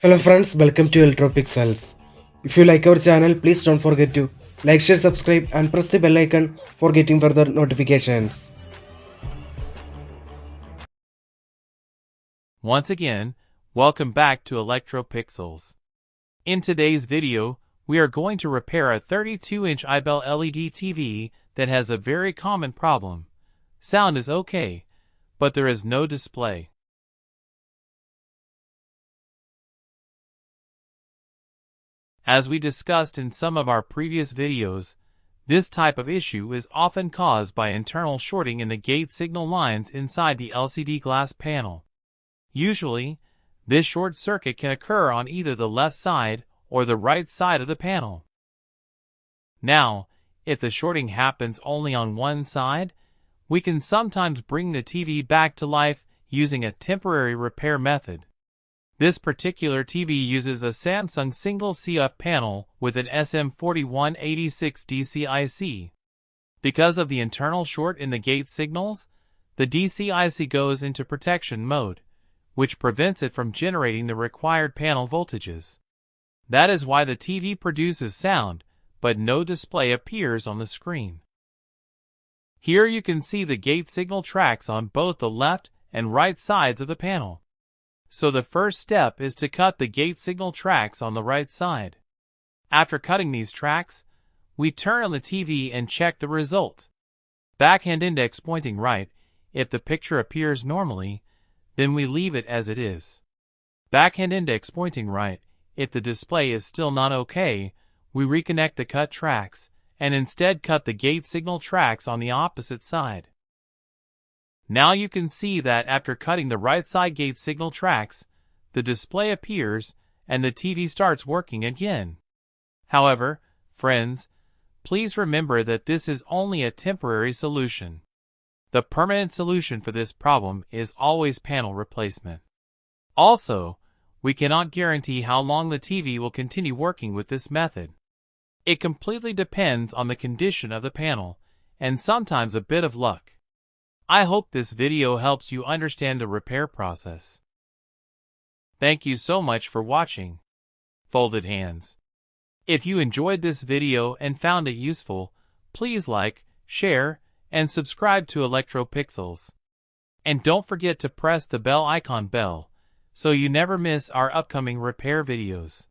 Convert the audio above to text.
Hello friends, welcome to Electropixels. If you like our channel, please don't forget to like, share, subscribe and press the bell icon for getting further notifications. Once again, welcome back to ElectroPixels. In today's video, we are going to repair a 32-inch iBell LED TV that has a very common problem. Sound is okay, but there is no display. As we discussed in some of our previous videos, this type of issue is often caused by internal shorting in the gate signal lines inside the LCD glass panel. Usually, this short circuit can occur on either the left side or the right side of the panel. Now, if the shorting happens only on one side, we can sometimes bring the TV back to life using a temporary repair method. This particular TV uses a Samsung single CF panel with an SM4186 Dc IC. Because of the internal short in the gate signals, the Dc IC goes into protection mode, which prevents it from generating the required panel voltages. That is why the TV produces sound, but no display appears on the screen. Here you can see the gate signal tracks on both the left and right sides of the panel. So the first step is to cut the gate signal tracks on the right side. After cutting these tracks, we turn on the TV and check the result. Backhand index pointing right. If the picture appears normally, then we leave it as it is. Backhand index pointing right. If the display is still not okay, we reconnect the cut tracks and instead cut the gate signal tracks on the opposite side. Now you can see that after cutting the right side gate signal tracks, the display appears and the TV starts working again. However, friends, please remember that this is only a temporary solution. The permanent solution for this problem is always panel replacement. Also, we cannot guarantee how long the TV will continue working with this method. It completely depends on the condition of the panel and sometimes a bit of luck. I hope this video helps you understand the repair process. Thank you so much for watching. Folded hands. If you enjoyed this video and found it useful, please like, share, and subscribe to ElectroPixels. And don't forget to press the bell icon so you never miss our upcoming repair videos.